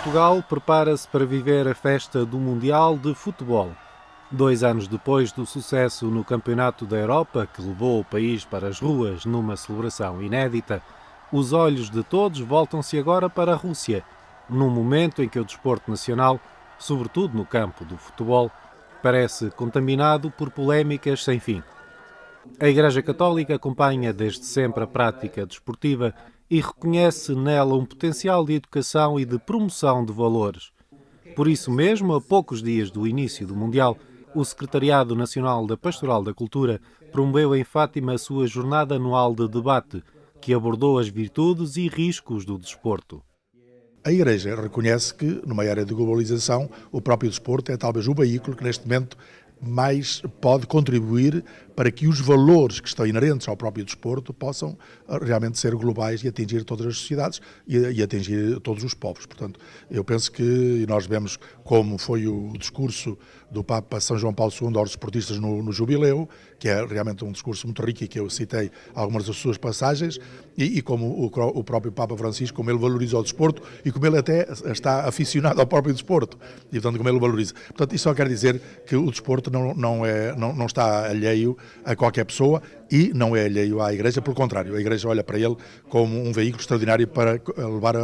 Portugal prepara-se para viver a festa do Mundial de Futebol. 2 anos depois do sucesso no Campeonato da Europa, que levou o país para as ruas numa celebração inédita, os olhos de todos voltam-se agora para a Rússia, num momento em que o desporto nacional, sobretudo no campo do futebol, parece contaminado por polémicas sem fim. A Igreja Católica acompanha desde sempre a prática desportiva e reconhece nela um potencial de educação e de promoção de valores. Por isso mesmo, a poucos dias do início do Mundial, o Secretariado Nacional da Pastoral da Cultura promoveu em Fátima a sua jornada anual de debate, que abordou as virtudes e riscos do desporto. A Igreja reconhece que, numa era de globalização, o próprio desporto é talvez o veículo que neste momento mais pode contribuir para que os valores que estão inerentes ao próprio desporto possam realmente ser globais e atingir todas as sociedades e atingir todos os povos. Portanto, eu penso que nós vemos como foi o discurso do Papa São João Paulo II aos desportistas no Jubileu, que é realmente um discurso muito rico e que eu citei algumas das suas passagens, e como o próprio Papa Francisco, como ele valoriza o desporto e como ele até está aficionado ao próprio desporto, e portanto como ele valoriza. Portanto, isso só quer dizer que o desporto não está alheio a qualquer pessoa e não é alheio à Igreja, pelo contrário, a Igreja olha para ele como um veículo extraordinário para levar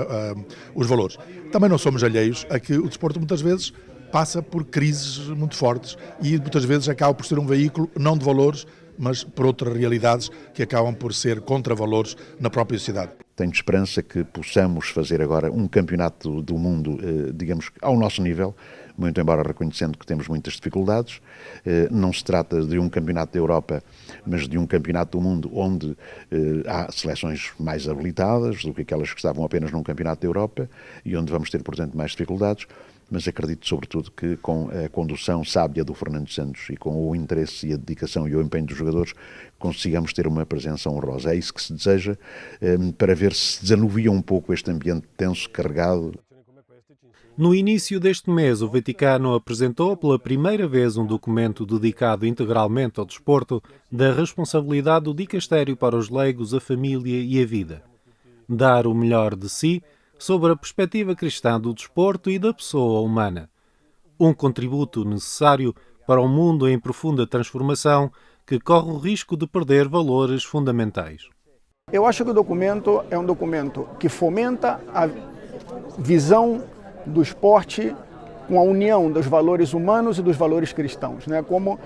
os valores. Também não somos alheios a que o desporto muitas vezes passa por crises muito fortes e muitas vezes acaba por ser um veículo não de valores, mas por outras realidades que acabam por ser contravalores na própria sociedade. Tenho esperança que possamos fazer agora um campeonato do mundo, digamos, ao nosso nível, muito embora reconhecendo que temos muitas dificuldades. Não se trata de um campeonato da Europa, mas de um campeonato do mundo onde há seleções mais habilitadas do que aquelas que estavam apenas num campeonato da Europa e onde vamos ter, portanto, mais dificuldades. Mas acredito, sobretudo, que com a condução sábia do Fernando Santos e com o interesse e a dedicação e o empenho dos jogadores, consigamos ter uma presença honrosa. É isso que se deseja, para ver se desanuvia um pouco este ambiente tenso, carregado. No início deste mês, o Vaticano apresentou pela primeira vez um documento dedicado integralmente ao desporto, da responsabilidade do dicastério para os leigos, a família e a vida. Dar o melhor de si sobre a perspectiva cristã do desporto e da pessoa humana. Um contributo necessário para um mundo em profunda transformação que corre o risco de perder valores fundamentais. Eu acho que o documento é um documento que fomenta a visão do esporte com a união dos valores humanos e dos valores cristãos, né? Como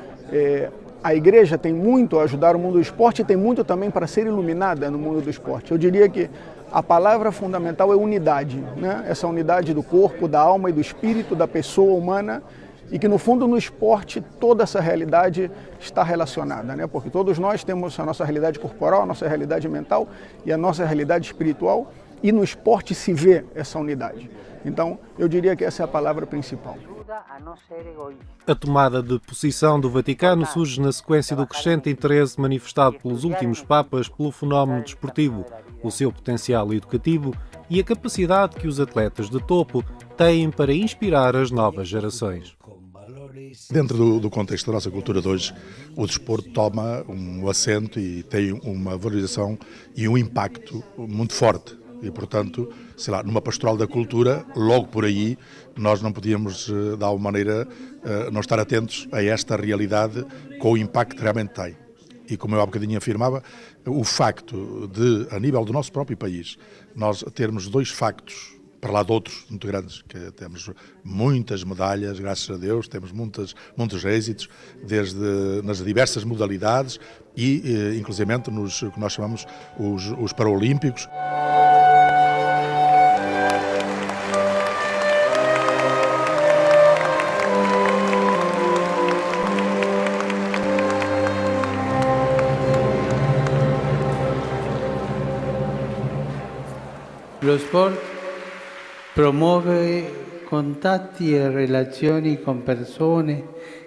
a Igreja tem muito a ajudar o mundo do esporte e tem muito também para ser iluminada no mundo do esporte. Eu diria que a palavra fundamental é unidade, né? Essa unidade do corpo, da alma e do espírito da pessoa humana, e que no fundo no esporte toda essa realidade está relacionada, né? Porque todos nós temos a nossa realidade corporal, a nossa realidade mental e a nossa realidade espiritual, e no esporte se vê essa unidade. Então, eu diria que essa é a palavra principal. A tomada de posição do Vaticano surge na sequência do crescente interesse manifestado pelos últimos papas pelo fenómeno desportivo, o seu potencial educativo e a capacidade que os atletas de topo têm para inspirar as novas gerações. Dentro do contexto da nossa cultura de hoje, o desporto toma um assento e tem uma valorização e um impacto muito forte. E, portanto, sei lá, numa pastoral da cultura, logo por aí, nós não podíamos, de alguma maneira, não estar atentos a esta realidade com o impacto que realmente tem. E como eu há bocadinho afirmava, o facto de, a nível do nosso próprio país, nós termos 2 factos, para lá de outros muito grandes, que temos muitas medalhas, graças a Deus, temos muitos êxitos, desde nas diversas modalidades e, inclusivamente, nos que nós chamamos os Paralímpicos. Lo sport promuove contatti e relazioni con persone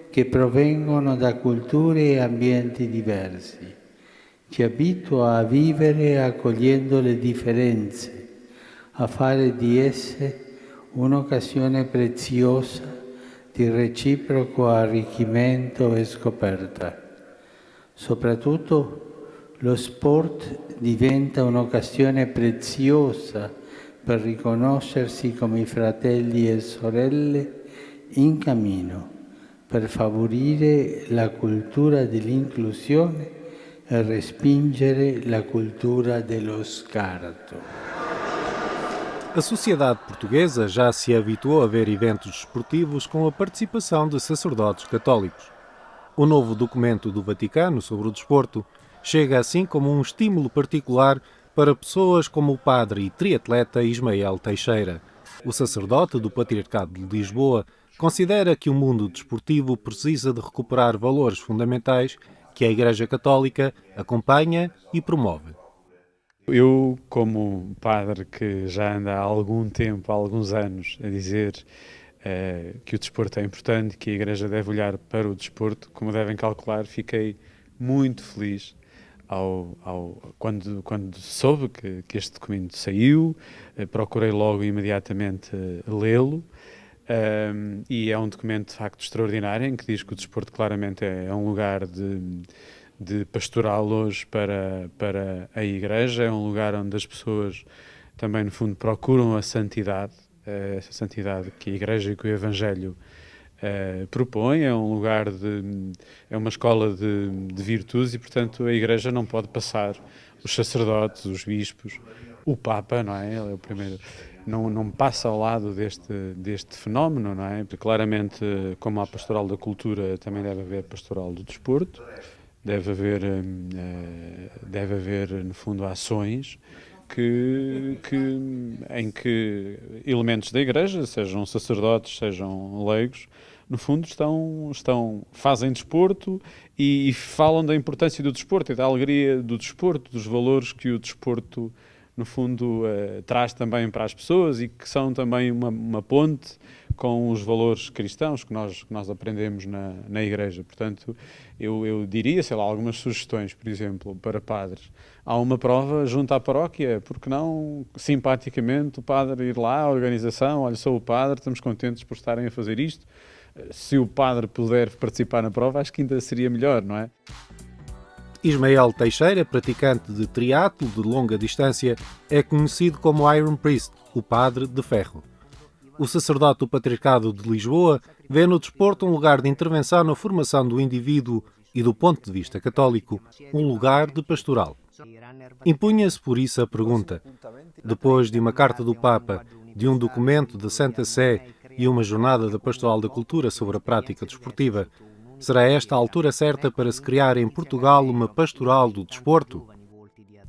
che provengono da culture e ambienti diversi. Ci abitua a vivere accogliendo le differenze, a fare di esse un'occasione preziosa di reciproco arricchimento e scoperta. Soprattutto lo sport diventa un'occasione preziosa per riconoscersi come fratelli e sorelle in cammino, per favorire la cultura dell'inclusione e respingere la cultura dello scarto. A sociedade portuguesa já se habituou a ver eventos desportivos com a participação de sacerdotes católicos. O novo documento do Vaticano sobre o desporto chega assim como um estímulo particular para pessoas como o padre e triatleta Ismael Teixeira. O sacerdote do Patriarcado de Lisboa considera que o mundo desportivo precisa de recuperar valores fundamentais que a Igreja Católica acompanha e promove. Eu, como padre que já anda há algum tempo, há alguns anos, a dizer que o desporto é importante, que a Igreja deve olhar para o desporto, como devem calcular, fiquei muito feliz quando soube que este documento saiu. Procurei logo imediatamente lê-lo. E é um documento de facto extraordinário, em que diz que o desporto claramente é um lugar de pastoral hoje para a Igreja, é um lugar onde as pessoas também no fundo procuram a santidade, essa santidade que a Igreja e que o Evangelho propõe, é um lugar é uma escola de virtudes, e portanto a Igreja não pode passar os sacerdotes, os bispos, o Papa, não é? Ele é o primeiro, não passa ao lado deste fenómeno, não é? Porque claramente, como há pastoral da cultura, também deve haver pastoral do desporto, deve haver no fundo ações em que elementos da Igreja, sejam sacerdotes, sejam leigos, no fundo fazem desporto e falam da importância do desporto e da alegria do desporto, dos valores que o desporto no fundo traz também para as pessoas, e que são também uma ponte com os valores cristãos que nós aprendemos na Igreja. Portanto, eu diria, sei lá, algumas sugestões, por exemplo, para padres. Há uma prova junto à paróquia, porque não, simpaticamente, o padre ir lá, a organização, olha, sou o padre, estamos contentes por estarem a fazer isto. Se o padre puder participar na prova, acho que ainda seria melhor, não é? Ismael Teixeira, praticante de triatlo de longa distância, é conhecido como Iron Priest, o padre de ferro. O sacerdote do Patriarcado de Lisboa vê no desporto um lugar de intervenção na formação do indivíduo e, do ponto de vista católico, um lugar de pastoral. Impunha-se por isso a pergunta: depois de uma carta do Papa, de um documento da Santa Sé e uma jornada da Pastoral da Cultura sobre a prática desportiva, será esta a altura certa para se criar em Portugal uma pastoral do desporto?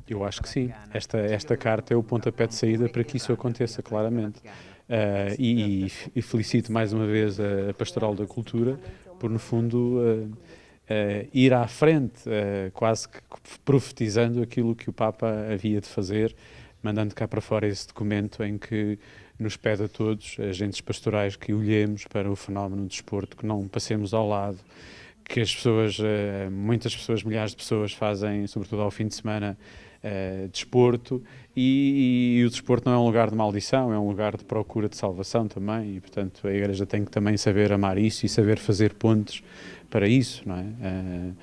Eu acho que sim. Esta carta é o pontapé de saída para que isso aconteça, claramente. E felicito mais uma vez a Pastoral da Cultura por, no fundo, ir à frente, quase que profetizando aquilo que o Papa havia de fazer, mandando cá para fora esse documento em que nos pede a todos, agentes pastorais, que olhemos para o fenómeno do desporto, que não passemos ao lado, que as pessoas, muitas pessoas, milhares de pessoas fazem, sobretudo ao fim de semana, desporto, e o desporto não é um lugar de maldição, é um lugar de procura de salvação também, e portanto a Igreja tem que também saber amar isso e saber fazer pontes para isso, não é?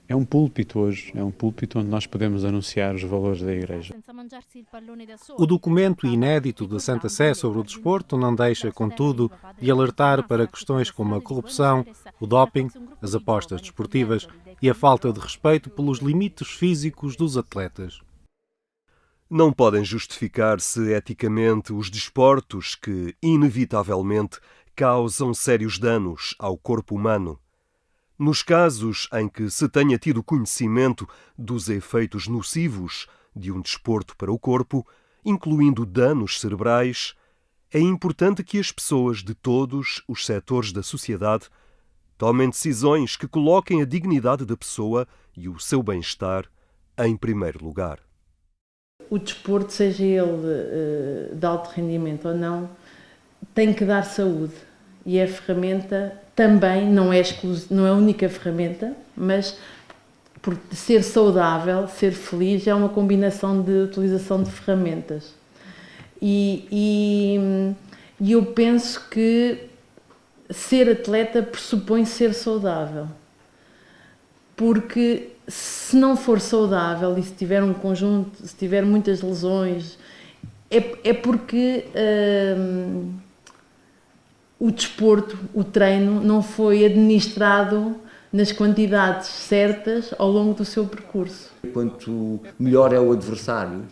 É um púlpito hoje, é um púlpito onde nós podemos anunciar os valores da Igreja. O documento inédito da Santa Sé sobre o desporto não deixa, contudo, de alertar para questões como a corrupção, o doping, as apostas desportivas e a falta de respeito pelos limites físicos dos atletas. Não podem justificar-se eticamente os desportos que, inevitavelmente, causam sérios danos ao corpo humano. Nos casos em que se tenha tido conhecimento dos efeitos nocivos de um desporto para o corpo, incluindo danos cerebrais, é importante que as pessoas de todos os setores da sociedade tomem decisões que coloquem a dignidade da pessoa e o seu bem-estar em primeiro lugar. O desporto, seja ele de alto rendimento ou não, tem que dar saúde. E a ferramenta também não é a única ferramenta, mas por ser saudável, ser feliz, é uma combinação de utilização de ferramentas. E eu penso que ser atleta pressupõe ser saudável. Porque se não for saudável e se tiver um conjunto, se tiver muitas lesões, É porque o desporto, o treino, não foi administrado nas quantidades certas ao longo do seu percurso. Quanto melhor é o adversário,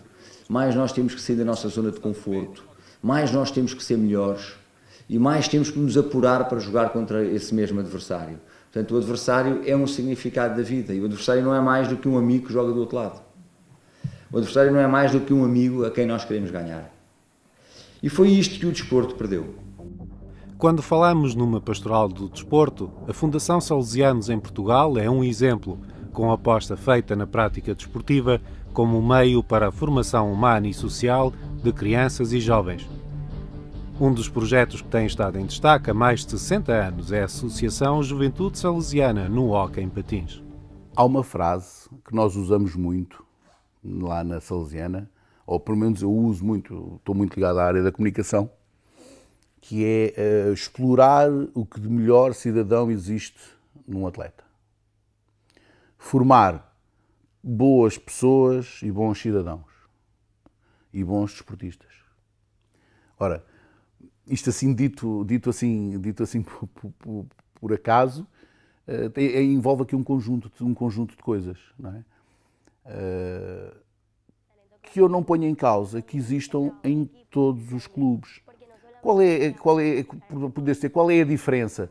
mais nós temos que sair da nossa zona de conforto, mais nós temos que ser melhores e mais temos que nos apurar para jogar contra esse mesmo adversário. Portanto, o adversário é um significado da vida e o adversário não é mais do que um amigo que joga do outro lado. O adversário não é mais do que um amigo a quem nós queremos ganhar. E foi isto que o desporto perdeu. Quando falamos numa pastoral do desporto, a Fundação Salesianos em Portugal é um exemplo, com a aposta feita na prática desportiva como meio para a formação humana e social de crianças e jovens. Um dos projetos que tem estado em destaque há mais de 60 anos é a Associação Juventude Salesiana no Hóquei em Patins. Há uma frase que nós usamos muito lá na Salesiana, ou pelo menos eu uso muito, estou muito ligado à área da comunicação, que é explorar o que de melhor cidadão existe num atleta. Formar boas pessoas e bons cidadãos. E bons desportistas. Ora, isto assim dito assim por acaso, envolve aqui um conjunto de coisas, não é? Que eu não ponho em causa que existam em todos os clubes. Qual é a diferença?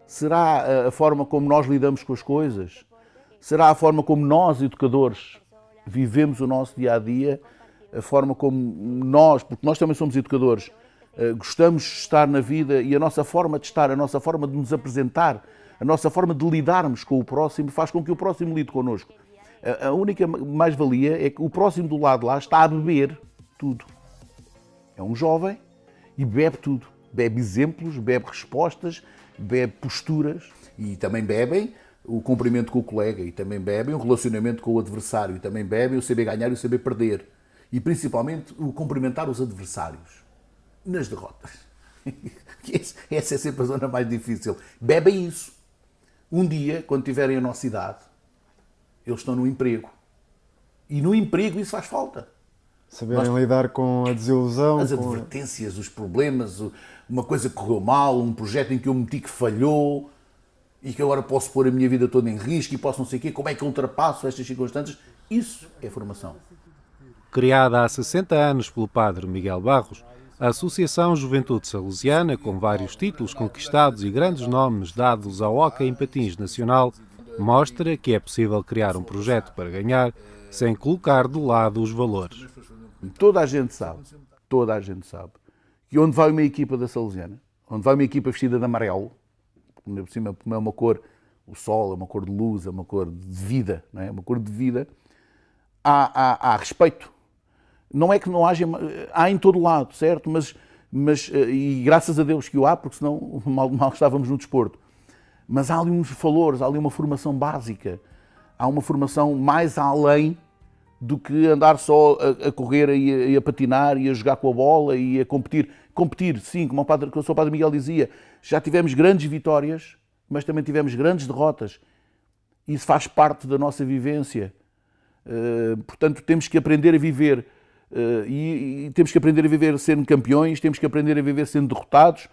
Será a forma como nós lidamos com as coisas? Será a forma como nós, educadores, vivemos o nosso dia-a-dia? A forma como nós, porque nós também somos educadores, gostamos de estar na vida e a nossa forma de estar, a nossa forma de nos apresentar, a nossa forma de lidarmos com o próximo faz com que o próximo lide connosco. A única mais-valia é que o próximo do lado de lá está a beber tudo. É um jovem e bebe tudo. Bebe exemplos, bebe respostas, bebe posturas e também bebem o cumprimento com o colega e também bebem o relacionamento com o adversário e também bebem o saber ganhar e o saber perder. E principalmente o cumprimentar os adversários nas derrotas. Essa é sempre a zona mais difícil. Bebem isso. Um dia, quando tiverem a nossa idade, eles estão no emprego. E no emprego isso faz falta. Saberem lidar com a desilusão. As advertências, os problemas, uma coisa que correu mal, um projeto em que eu meti que falhou e que agora posso pôr a minha vida toda em risco e posso não sei o quê, como é que eu ultrapasso estas circunstâncias? Isso é formação. Criada há 60 anos pelo padre Miguel Barros, a Associação Juventude Salesiana, com vários títulos conquistados e grandes nomes dados ao hóquei em patins nacional, mostra que é possível criar um projeto para ganhar sem colocar de lado os valores. Toda a gente sabe que onde vai uma equipa da Salesiana, onde vai uma equipa vestida de amarelo, por cima é uma cor, o sol é uma cor de luz, é uma cor de vida, não é? Uma cor de vida, há respeito. Não é que não haja, há em todo lado, certo? Mas e graças a Deus que o há, porque senão mal estávamos no desporto. Mas há ali uns valores, há ali uma formação básica, há uma formação mais além do que andar só a correr e a patinar e a jogar com a bola e a competir. Competir, sim, como o seu padre Miguel dizia, já tivemos grandes vitórias, mas também tivemos grandes derrotas. Isso faz parte da nossa vivência. Portanto, temos que aprender a viver. E temos que aprender a viver sendo campeões, temos que aprender a viver sendo derrotados.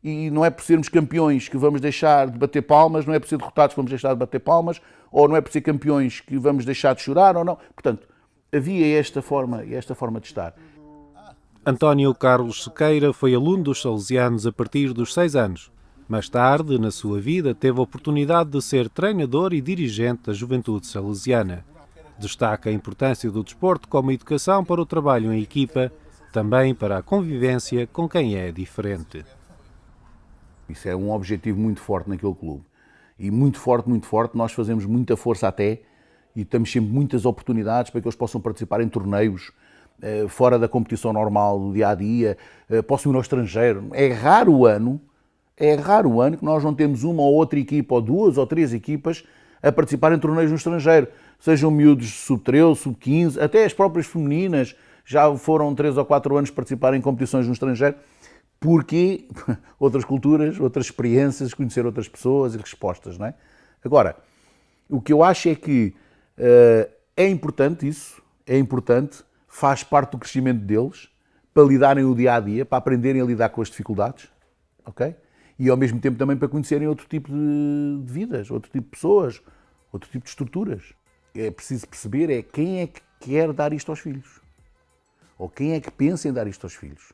E não é por sermos campeões que vamos deixar de bater palmas, não é por ser derrotados que vamos deixar de bater palmas, ou não é por ser campeões que vamos deixar de chorar, ou não. Portanto, havia esta forma de estar. António Carlos Sequeira foi aluno dos Salesianos a partir dos 6 anos. Mais tarde, na sua vida, teve a oportunidade de ser treinador e dirigente da Juventude Salesiana. Destaca a importância do desporto como educação para o trabalho em equipa, também para a convivência com quem é diferente. Isso é um objetivo muito forte naquele clube. E muito forte, nós fazemos muita força até e temos sempre muitas oportunidades para que eles possam participar em torneios fora da competição normal do dia-a-dia, possam ir ao estrangeiro. É raro o ano que nós não temos uma ou outra equipa, ou 2 ou 3 equipas a participar em torneios no estrangeiro. Sejam miúdos sub-13, sub-15, até as próprias femininas já foram 3 ou 4 anos participar em competições no estrangeiro. Porque outras culturas, outras experiências, conhecer outras pessoas e respostas, não é? Agora, o que eu acho é que é importante isso, faz parte do crescimento deles, para lidarem o dia-a-dia, para aprenderem a lidar com as dificuldades, ok? E ao mesmo tempo também para conhecerem outro tipo de vidas, outro tipo de pessoas, outro tipo de estruturas. É preciso perceber quem é que quer dar isto aos filhos. Ou quem é que pensa em dar isto aos filhos.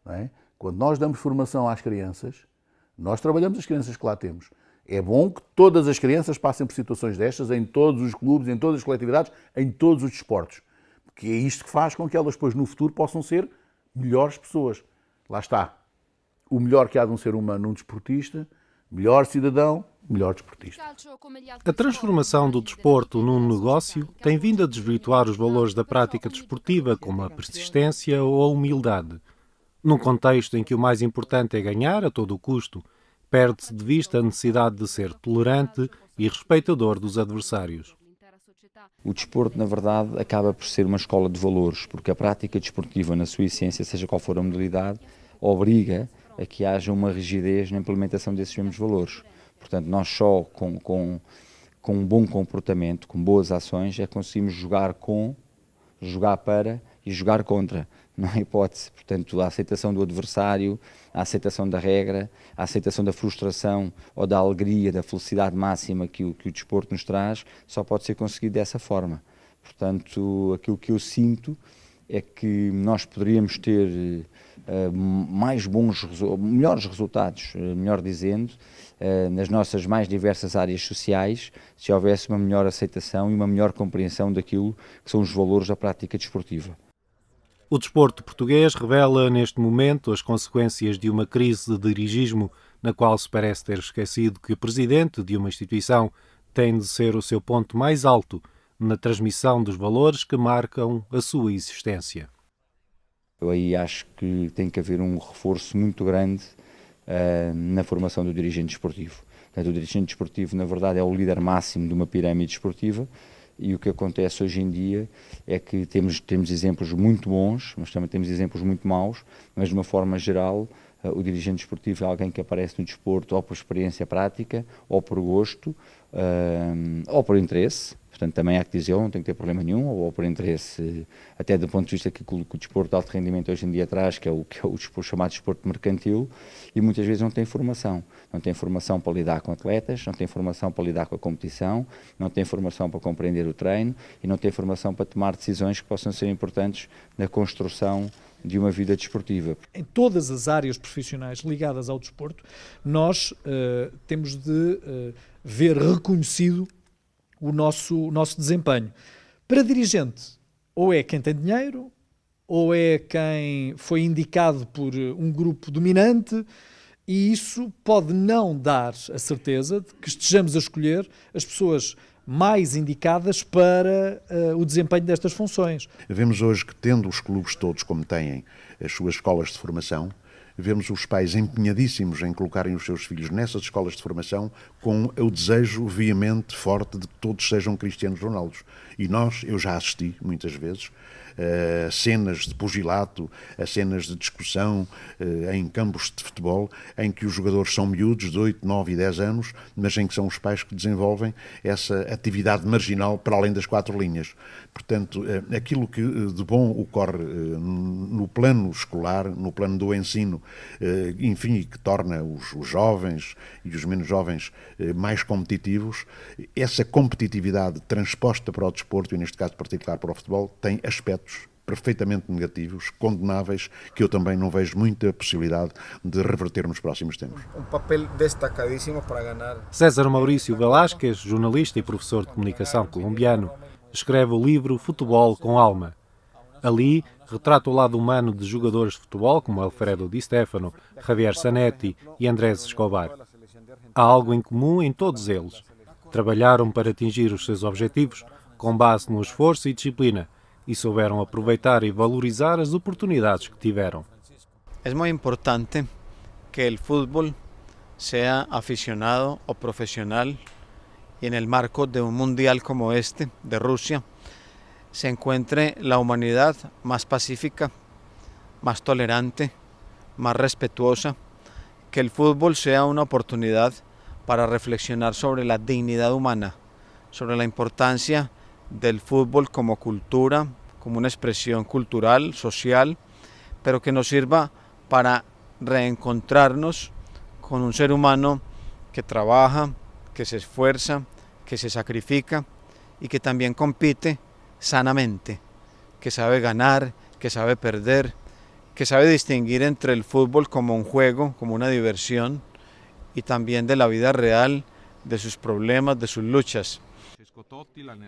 Não é? Quando nós damos formação às crianças, nós trabalhamos as crianças que lá temos. É bom que todas as crianças passem por situações destas, em todos os clubes, em todas as coletividades, em todos os desportos. Porque é isto que faz com que elas depois no futuro possam ser melhores pessoas. Lá está. O melhor que há de um ser humano num desportista, melhor cidadão, melhor desportista. A transformação do desporto num negócio tem vindo a desvirtuar os valores da prática desportiva, como a persistência ou a humildade. Num contexto em que o mais importante é ganhar a todo o custo, perde-se de vista a necessidade de ser tolerante e respeitador dos adversários. O desporto, na verdade, acaba por ser uma escola de valores, porque a prática desportiva, na sua essência, seja qual for a modalidade, obriga a que haja uma rigidez na implementação desses mesmos valores. Portanto, nós só com um bom comportamento, com boas ações, é que conseguimos jogar com, jogar para e jogar contra. Não há hipótese. Portanto, a aceitação do adversário, a aceitação da regra, a aceitação da frustração ou da alegria, da felicidade máxima que o desporto nos traz, só pode ser conseguido dessa forma. Portanto, aquilo que eu sinto é que nós poderíamos ter melhores resultados, melhor dizendo, nas nossas mais diversas áreas sociais, se houvesse uma melhor aceitação e uma melhor compreensão daquilo que são os valores da prática desportiva. O desporto português revela neste momento as consequências de uma crise de dirigismo na qual se parece ter esquecido que o presidente de uma instituição tem de ser o seu ponto mais alto na transmissão dos valores que marcam a sua existência. Eu aí acho que tem que haver um reforço muito grande na formação do dirigente desportivo. Portanto, o dirigente desportivo, na verdade, é o líder máximo de uma pirâmide desportiva e o que acontece hoje em dia é que temos exemplos muito bons, mas também temos exemplos muito maus, mas de uma forma geral, o dirigente desportivo é alguém que aparece no desporto ou por experiência prática, ou por gosto, ou por interesse. Portanto, também há que dizer, não tem que ter problema nenhum, ou por interesse, até do ponto de vista que o desporto de alto rendimento hoje em dia traz, que é o chamado desporto mercantil, e muitas vezes não tem formação. Não tem formação para lidar com atletas, não tem formação para lidar com a competição, não tem formação para compreender o treino e não tem formação para tomar decisões que possam ser importantes na construção de uma vida desportiva. Em todas as áreas profissionais ligadas ao desporto, nós temos de ver reconhecido o nosso desempenho. Para dirigente, ou é quem tem dinheiro, ou é quem foi indicado por um grupo dominante, e isso pode não dar a certeza de que estejamos a escolher as pessoas mais indicadas para o desempenho destas funções. Vemos hoje que, tendo os clubes todos como têm as suas escolas de formação, vemos os pais empenhadíssimos em colocarem os seus filhos nessas escolas de formação com o desejo veemente, forte, de que todos sejam Cristianos Ronaldos. E eu já assisti muitas vezes a cenas de pugilato, a cenas de discussão em campos de futebol, em que os jogadores são miúdos de 8, 9 e 10 anos, mas em que são os pais que desenvolvem essa atividade marginal para além das 4 linhas. Portanto, aquilo que de bom ocorre no plano escolar, no plano do ensino, enfim, que torna os jovens e os menos jovens mais competitivos, essa competitividade transposta para o desporto, e neste caso particular para o futebol, tem aspectos perfeitamente negativos, condenáveis, que eu também não vejo muita possibilidade de reverter nos próximos tempos. Um papel destacadíssimo para ganhar. César Maurício Velásquez, jornalista e professor de comunicação colombiano, escreve o livro Futebol com Alma. Ali retrata o lado humano de jogadores de futebol como Alfredo Di Stéfano, Javier Zanetti e Andrés Escobar. Há algo em comum em todos eles. Trabalharam para atingir os seus objetivos com base no esforço e disciplina e souberam aproveitar e valorizar as oportunidades que tiveram. É muito importante que o futebol seja aficionado ou profissional e no marco de mundial como este de Rússia se encuentre a humanidade mais pacífica, mais tolerante, mais respetuosa, que o futebol seja uma oportunidade para reflexionar sobre a dignidade humana, sobre a importância del fútbol como cultura, como una expresión cultural, social, pero que nos sirva para reencontrarnos con un ser humano que trabaja, que se esfuerza, que se sacrifica y que también compite sanamente, que sabe ganar, que sabe perder, que sabe distinguir entre el fútbol como un juego, como una diversión, y también de la vida real, de sus problemas, de sus luchas.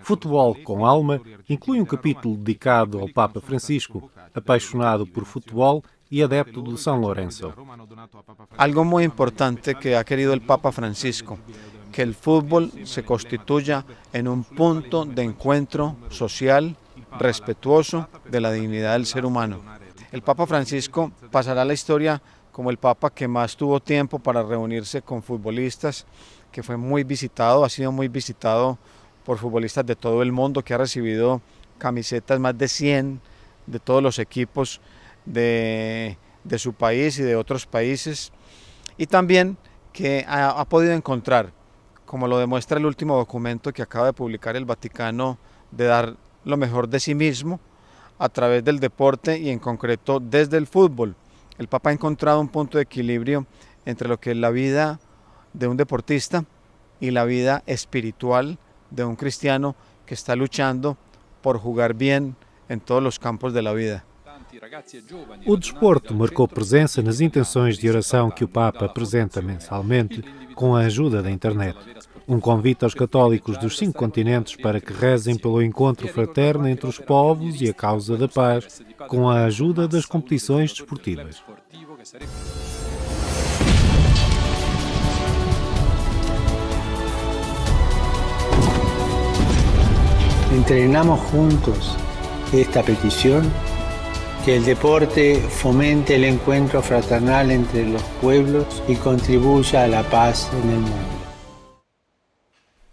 Futebol com Alma inclui um capítulo dedicado ao Papa Francisco, apaixonado por futebol e adepto do São Lourenço. Algo muy importante que ha querido el Papa Francisco, que el fútbol se constituya en un punto de encuentro social, respetuoso de la dignidad del ser humano. El Papa Francisco pasará a la historia como el Papa que más tuvo tiempo para reunirse con futbolistas, que fue muy visitado, ha sido muy visitado por futbolistas de todo el mundo, que ha recibido camisetas más de 100 de todos los equipos de su país y de otros países, y también que ha podido encontrar, como lo demuestra el último documento que acaba de publicar el Vaticano, de dar lo mejor de sí mismo a través del deporte y en concreto desde el fútbol. El Papa ha encontrado un punto de equilibrio entre lo que es la vida de un deportista y la vida espiritual de un cristiano que está luchando por jugar bien en todos los campos de la vida. O desporto marcou presença nas intenções de oração que o Papa apresenta mensalmente com a ajuda da internet. Um convite aos católicos dos 5 continentes para que rezem pelo encontro fraterno entre os povos e a causa da paz, com a ajuda das competições desportivas. Entrenamos juntos esta petición, que el deporte fomente el encuentro fraternal entre los pueblos y contribuya a la paz en el mundo.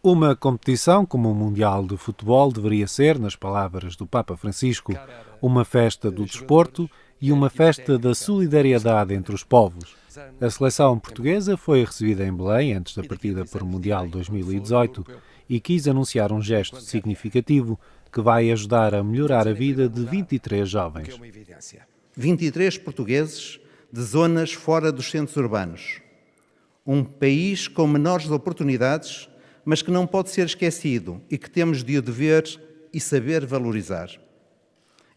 Uma competição como o Mundial de Futebol deveria ser, nas palavras do Papa Francisco, uma festa do desporto e uma festa da solidariedade entre os povos. A seleção portuguesa foi recebida em Belém antes da partida para o Mundial 2018 e quis anunciar um gesto significativo que vai ajudar a melhorar a vida de 23 jovens. 23 portugueses de zonas fora dos centros urbanos. Um país com menores oportunidades, mas que não pode ser esquecido e que temos de o dever e saber valorizar.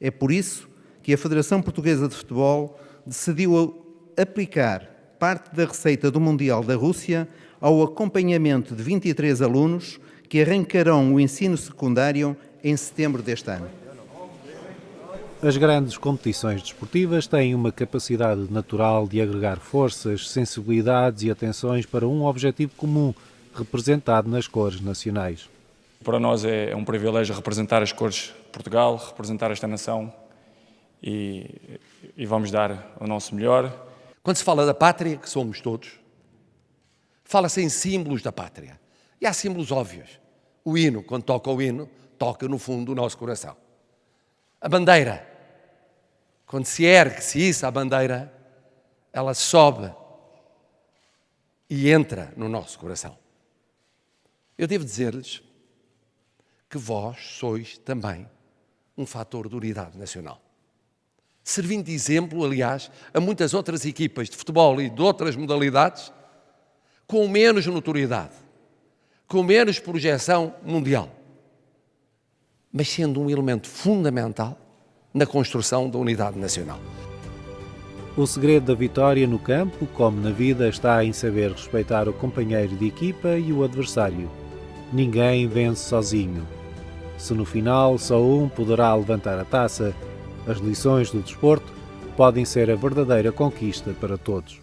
É por isso que a Federação Portuguesa de Futebol decidiu aplicar parte da receita do Mundial da Rússia ao acompanhamento de 23 alunos que arrancarão o ensino secundário em setembro deste ano. As grandes competições desportivas têm uma capacidade natural de agregar forças, sensibilidades e atenções para um objetivo comum, representado nas cores nacionais. Para nós é um privilégio representar as cores de Portugal, representar esta nação e vamos dar o nosso melhor. Quando se fala da pátria, que somos todos, fala-se em símbolos da pátria. E há símbolos óbvios. O hino, quando toca o hino, toca no fundo do nosso coração. A bandeira, quando se ergue, se issa a bandeira, ela sobe e entra no nosso coração. Eu devo dizer-lhes que vós sois também um fator de unidade nacional. Servindo de exemplo, aliás, a muitas outras equipas de futebol e de outras modalidades, com menos notoriedade, com menos projeção mundial, mas sendo um elemento fundamental na construção da unidade nacional. O segredo da vitória no campo, como na vida, está em saber respeitar o companheiro de equipa e o adversário. Ninguém vence sozinho. Se no final só um poderá levantar a taça, as lições do desporto podem ser a verdadeira conquista para todos.